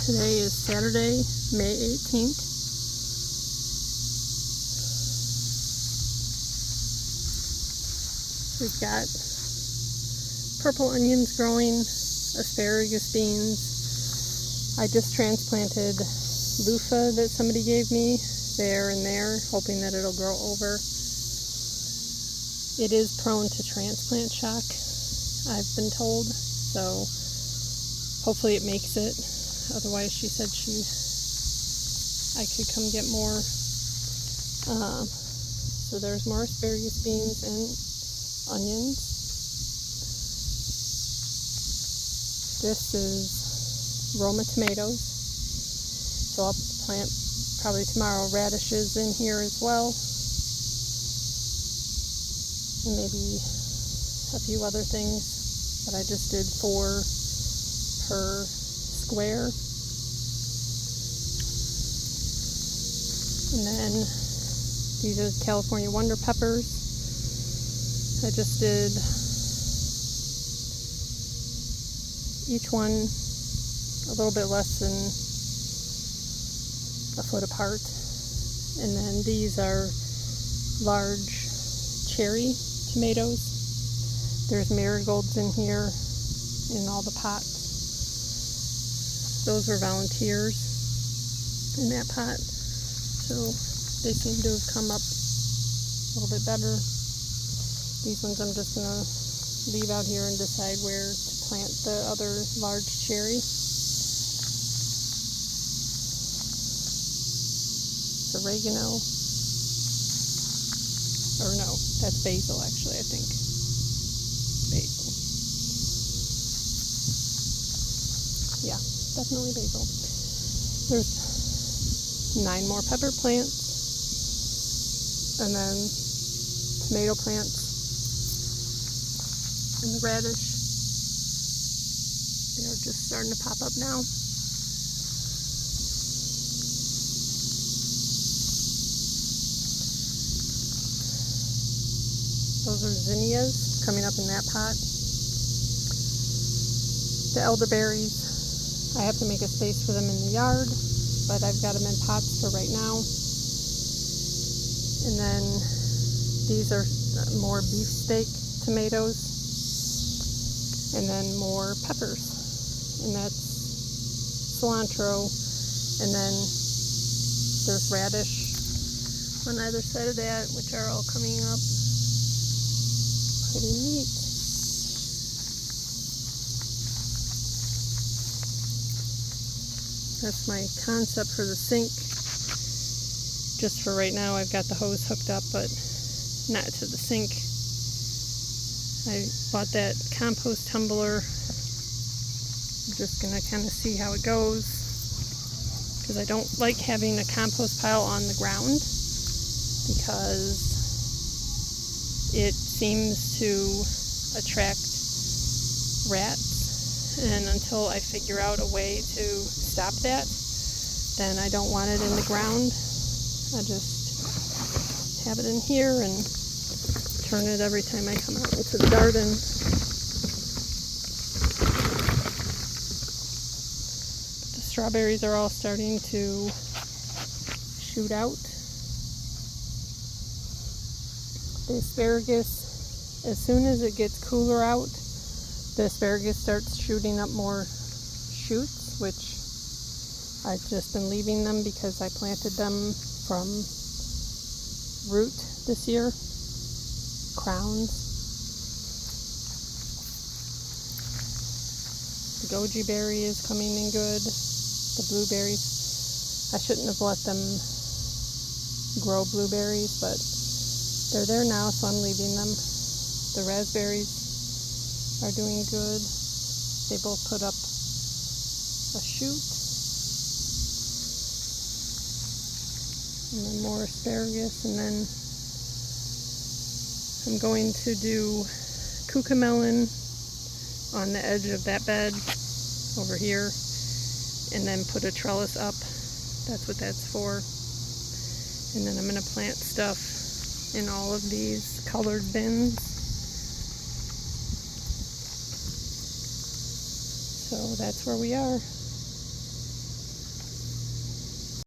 Today is Saturday, May 18th. We've got purple onions growing, asparagus beans. I just transplanted loofah that somebody gave me there and there, hoping that it'll grow over. It is prone to transplant shock, I've been told, so hopefully it makes it. Otherwise, she said I could come get more. So there's more asparagus beans and onions. This is Roma tomatoes. So I'll plant probably tomorrow radishes in here as well. And maybe a few other things, but I just did 4 per square. And then these are California Wonder Peppers. I just did each one a little bit less than a foot apart. And then these are large cherry tomatoes. There's marigolds in here in all the pots. Those were volunteers in that pot, so they seem to have come up a little bit better. These ones I'm just going to leave out here and decide where to plant the other large cherry. It's oregano. Or no, that's basil actually, I think. Basil. Yeah, definitely basil. There's 9 more pepper plants. And then tomato plants. And the radish. They are just starting to pop up now. Those are zinnias coming up in that pot. The elderberries, I have to make a space for them in the yard, but I've got them in pots for right now. And then these are more beefsteak tomatoes. And then more peppers. And that's cilantro. And then there's radish on either side of that, which are all coming up. Pretty neat. That's my concept for the sink. Just for right now, I've got the hose hooked up, but not to the sink. I bought that compost tumbler. I'm just gonna kind of see how it goes, because I don't like having a compost pile on the ground, because it seems to attract rats, and until I figure out a way to stop that, then I don't want it in the ground. I just have it in here and turn it every time I come out into the garden. The strawberries are all starting to shoot out. The asparagus, as soon as it gets cooler out, the asparagus starts shooting up more shoots, which I've just been leaving them because I planted them from root this year. Crowns. The goji berry is coming in good. The blueberries, I shouldn't have let them grow blueberries, but they're there now, so I'm leaving them. The raspberries are doing good. They both put up a shoot. And then more asparagus, and then I'm going to do cucamelon on the edge of that bed over here, and then put a trellis up. That's what that's for. And then I'm going to plant stuff in all of these colored bins. So that's where we are.